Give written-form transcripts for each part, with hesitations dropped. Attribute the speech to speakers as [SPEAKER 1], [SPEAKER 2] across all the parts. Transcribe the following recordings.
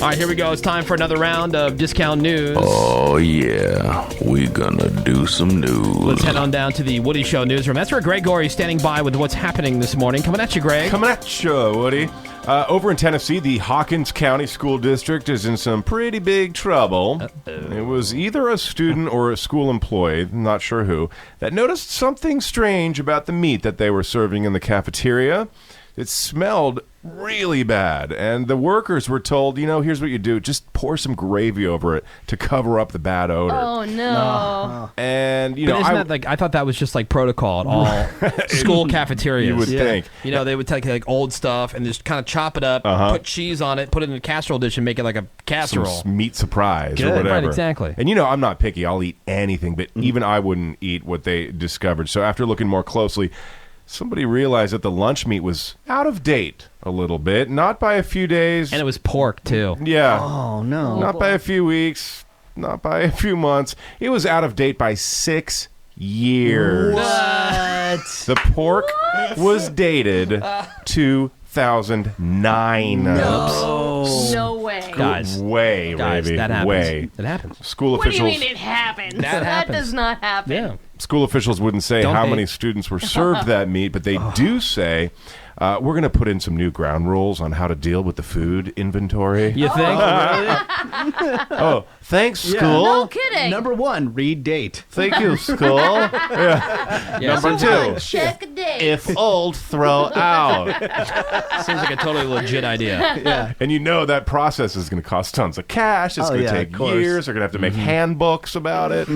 [SPEAKER 1] All right, here we go. It's time for another round of discount news.
[SPEAKER 2] Oh, yeah. We gonna do some news.
[SPEAKER 1] Let's head on down to the Woody Show newsroom. That's where Greg Gorey is standing by with what's happening this morning. Coming at you, Greg.
[SPEAKER 3] Coming at you, Woody. Over in Tennessee, the Hawkins County School District is in some pretty big trouble. It was either a student or a school employee, not sure who, that noticed something strange about the meat that they were serving in the cafeteria. It smelled really bad, and the workers were told, here's what you do. Just pour some gravy over it to cover up the bad odor.
[SPEAKER 4] Oh, no.
[SPEAKER 3] And,
[SPEAKER 1] But isn't that like, I thought that was just like protocol at all school cafeterias.
[SPEAKER 3] You would think.
[SPEAKER 1] They would take like old stuff and just kind of chop it up, put cheese on it, put it in a casserole dish and make it like a casserole.
[SPEAKER 3] Some meat surprise or whatever.
[SPEAKER 1] Right, exactly.
[SPEAKER 3] And I'm not picky. I'll eat anything, but even I wouldn't eat what they discovered. So after looking more closely, somebody realized that the lunch meat was out of date a little bit, not by a few days.
[SPEAKER 1] And it was pork, too.
[SPEAKER 3] Yeah.
[SPEAKER 5] Oh, no.
[SPEAKER 3] Not by a few weeks, not by a few months. It was out of date by 6 years.
[SPEAKER 5] What?
[SPEAKER 3] The pork was dated 2009.
[SPEAKER 4] No way.
[SPEAKER 1] Guys,
[SPEAKER 3] Way, Ravi,
[SPEAKER 1] that happens.
[SPEAKER 3] way.
[SPEAKER 1] It happens.
[SPEAKER 3] School
[SPEAKER 4] What do you
[SPEAKER 3] officials.
[SPEAKER 4] mean it happens?
[SPEAKER 1] That happens.
[SPEAKER 4] does not happen.
[SPEAKER 1] Yeah.
[SPEAKER 3] School officials wouldn't say
[SPEAKER 1] Don't
[SPEAKER 3] how
[SPEAKER 1] they?
[SPEAKER 3] many students were served that meat, but they do say, we're going to put in some new ground rules on how to deal with the food inventory.
[SPEAKER 1] You think?
[SPEAKER 3] Oh, thanks, school.
[SPEAKER 4] No kidding.
[SPEAKER 5] Number 1, read date.
[SPEAKER 3] Thank you, school.
[SPEAKER 1] Yeah,
[SPEAKER 3] Number
[SPEAKER 1] seems
[SPEAKER 3] 2,
[SPEAKER 4] Check a date.
[SPEAKER 3] if old, throw out.
[SPEAKER 1] Seems like a totally legit idea.
[SPEAKER 3] And that process is going to cost tons of cash. It's
[SPEAKER 5] Oh,
[SPEAKER 3] going to
[SPEAKER 5] yeah,
[SPEAKER 3] take
[SPEAKER 5] of course.
[SPEAKER 3] years. They're going to have to make handbooks about it.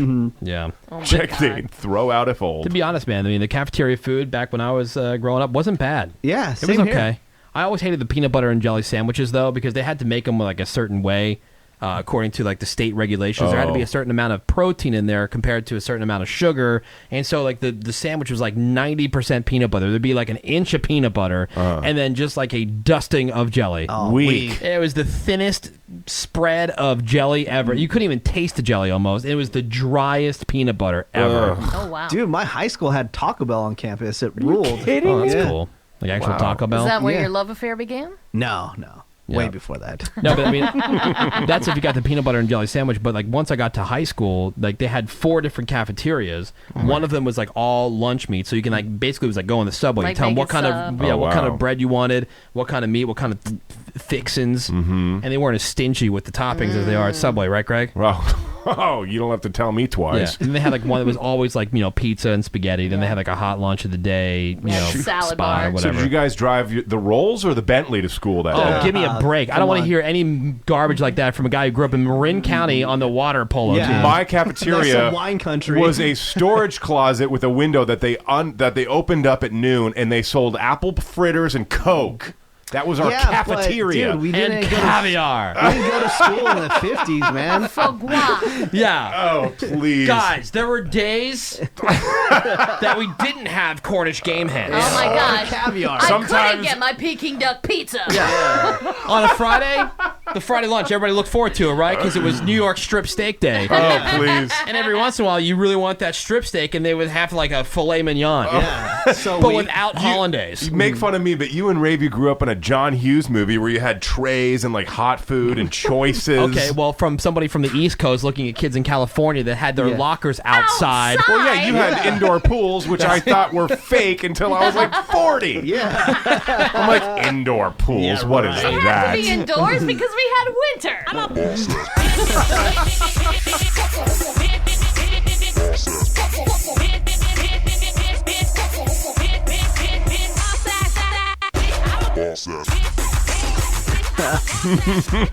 [SPEAKER 1] Yeah.
[SPEAKER 3] Check date, throw out if old.
[SPEAKER 1] To be honest, man, I mean, the cafeteria food back when I was growing up wasn't bad.
[SPEAKER 5] Yeah,
[SPEAKER 1] It
[SPEAKER 5] same
[SPEAKER 1] was
[SPEAKER 5] here.
[SPEAKER 1] okay. I always hated the peanut butter and jelly sandwiches, though, because they had to make them like a certain way. According to like the state regulations, there had to be a certain amount of protein in there compared to a certain amount of sugar, and so like the sandwich was like 90% peanut butter. There'd be like an inch of peanut butter, and then just like a dusting of jelly.
[SPEAKER 5] Oh,
[SPEAKER 3] Weak.
[SPEAKER 1] It was the thinnest spread of jelly ever. You couldn't even taste the jelly almost. It was the driest peanut butter ever.
[SPEAKER 3] Ugh.
[SPEAKER 4] Oh, wow.
[SPEAKER 5] Dude, my high school had Taco Bell on campus. It ruled.
[SPEAKER 1] Oh, that's
[SPEAKER 5] Yeah.
[SPEAKER 1] cool. Like actual
[SPEAKER 3] Wow.
[SPEAKER 1] Taco Bell.
[SPEAKER 4] Is that where
[SPEAKER 5] Yeah.
[SPEAKER 4] your love affair began?
[SPEAKER 5] No. Way
[SPEAKER 1] Yeah.
[SPEAKER 5] before that.
[SPEAKER 1] No, but I mean, that's if you got the peanut butter and jelly sandwich. But like once I got to high school, like they had 4 different cafeterias. One of them was like all lunch meat, so you can like basically it was like go on the Subway,
[SPEAKER 4] Like
[SPEAKER 1] you tell them what
[SPEAKER 4] Vegas
[SPEAKER 1] kind of
[SPEAKER 4] sub.
[SPEAKER 1] what kind
[SPEAKER 3] wow.
[SPEAKER 1] of bread you wanted, what kind of meat, what kind of fixins, and they weren't as stingy with the toppings as they are at Subway, right, Greg?
[SPEAKER 3] Well, you don't have to tell me
[SPEAKER 1] Yeah,
[SPEAKER 3] twice.
[SPEAKER 1] and they had like one that was always like pizza and spaghetti. Then they had like a hot lunch of the day,
[SPEAKER 4] salad
[SPEAKER 1] spot
[SPEAKER 4] bar.
[SPEAKER 1] or
[SPEAKER 3] So
[SPEAKER 1] whatever.
[SPEAKER 3] did you guys drive the Rolls or the Bentley to school that
[SPEAKER 1] Oh,
[SPEAKER 3] day?
[SPEAKER 1] give me a break! I don't
[SPEAKER 5] come
[SPEAKER 1] want to
[SPEAKER 5] on.
[SPEAKER 1] hear any garbage like that from a guy who grew up in Marin County on the water polo
[SPEAKER 5] Yeah.
[SPEAKER 1] team.
[SPEAKER 3] My
[SPEAKER 5] That's
[SPEAKER 3] cafeteria
[SPEAKER 5] some wine country.
[SPEAKER 3] was a storage closet with a window that they opened up at noon, and they sold apple fritters and Coke. That was our
[SPEAKER 5] Yeah,
[SPEAKER 3] cafeteria.
[SPEAKER 5] But, dude, we
[SPEAKER 1] and
[SPEAKER 5] didn't
[SPEAKER 1] caviar.
[SPEAKER 5] we didn't go to school in the 50s, man.
[SPEAKER 4] Foie gras.
[SPEAKER 1] Yeah.
[SPEAKER 3] Oh, please.
[SPEAKER 1] Guys, there were days that we didn't have Cornish game hens.
[SPEAKER 4] Oh, my gosh.
[SPEAKER 5] Caviar.
[SPEAKER 4] I couldn't
[SPEAKER 3] Sometimes-
[SPEAKER 4] get my Peking duck pizza.
[SPEAKER 1] On a Friday, the Friday lunch, everybody looked forward to it, right? Because it was New York strip steak day.
[SPEAKER 3] Oh, please.
[SPEAKER 1] And every once in a while, you really want that strip steak, and they would have like a filet mignon.
[SPEAKER 5] Yeah. So
[SPEAKER 1] But
[SPEAKER 5] we,
[SPEAKER 1] without hollandaise.
[SPEAKER 3] You make fun of me, but you and Ravy grew up in a John Hughes movie where you had trays and like hot food and choices.
[SPEAKER 1] Okay, well, from somebody from the East Coast looking at kids in California that had their
[SPEAKER 5] Yeah.
[SPEAKER 1] lockers outside.
[SPEAKER 3] Well, yeah, you had indoor pools, which I thought were fake until I was like 40.
[SPEAKER 5] yeah.
[SPEAKER 3] I'm like, indoor pools?
[SPEAKER 5] Yeah,
[SPEAKER 3] What is
[SPEAKER 5] right.
[SPEAKER 4] It had
[SPEAKER 3] that?
[SPEAKER 4] to be indoors because we had winter.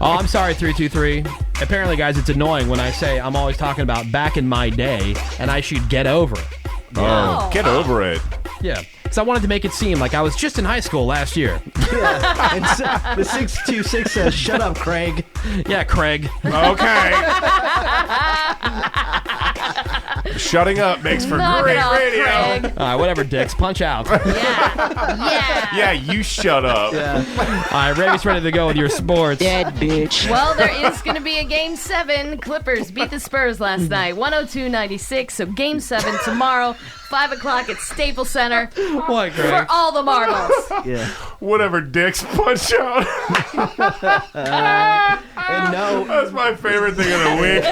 [SPEAKER 1] Oh, I'm sorry, 323. Apparently, guys, it's annoying when I say I'm always talking about back in my day, and I should get over it.
[SPEAKER 3] Oh, get over it.
[SPEAKER 1] Yeah. So I wanted to make it seem like I was just in high school last year.
[SPEAKER 5] Yeah. And the 626 says, "Shut up, Craig."
[SPEAKER 1] Yeah, Craig.
[SPEAKER 3] Okay. Shutting up makes for
[SPEAKER 4] Knock
[SPEAKER 3] great
[SPEAKER 4] it off,
[SPEAKER 3] radio.
[SPEAKER 4] Craig.
[SPEAKER 1] All right, whatever, dicks. Punch out. All
[SPEAKER 4] Yeah.
[SPEAKER 3] Yeah, you shut up.
[SPEAKER 1] right, Ravy's ready to go with your sports.
[SPEAKER 4] Well, there is going to be a Game 7. Clippers beat the Spurs last night, 102-96. So Game 7 tomorrow, 5 o'clock at Staples Center
[SPEAKER 1] What,
[SPEAKER 4] for
[SPEAKER 1] Greg?
[SPEAKER 4] all the marbles.
[SPEAKER 5] Yeah.
[SPEAKER 3] Whatever, dicks. Punch out.
[SPEAKER 5] no,
[SPEAKER 3] That's my favorite thing of the week.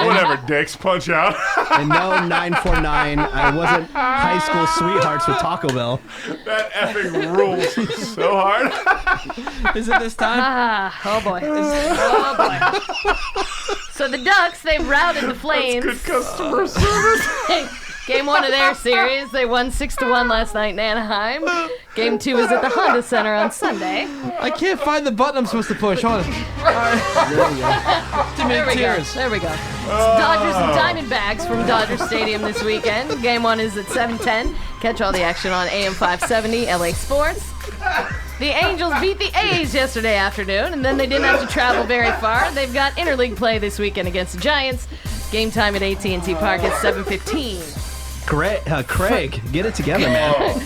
[SPEAKER 3] Whatever, dicks, punch out.
[SPEAKER 5] and no 949. I wasn't high school sweethearts with Taco Bell.
[SPEAKER 3] That effing rules so hard.
[SPEAKER 1] Is it this time?
[SPEAKER 4] Oh boy. Oh boy. So the Ducks, they routed the Flames.
[SPEAKER 3] Good customer service.
[SPEAKER 4] Game 1 of their series, they won 6-1 last night in Anaheim. Game 2 is at the Honda Center on Sunday.
[SPEAKER 1] I can't find the button I'm supposed to push. Hold on.
[SPEAKER 4] There we go. There we go. It's Dodgers and Diamondbacks from Dodger Stadium this weekend. Game 1 is at 7:10. Catch all the action on AM 570 LA Sports. The Angels beat the A's yesterday afternoon, and then they didn't have to travel very far. They've got interleague play this weekend against the Giants. Game time at AT&T Park at 7:15.
[SPEAKER 5] Craig, get it together, man.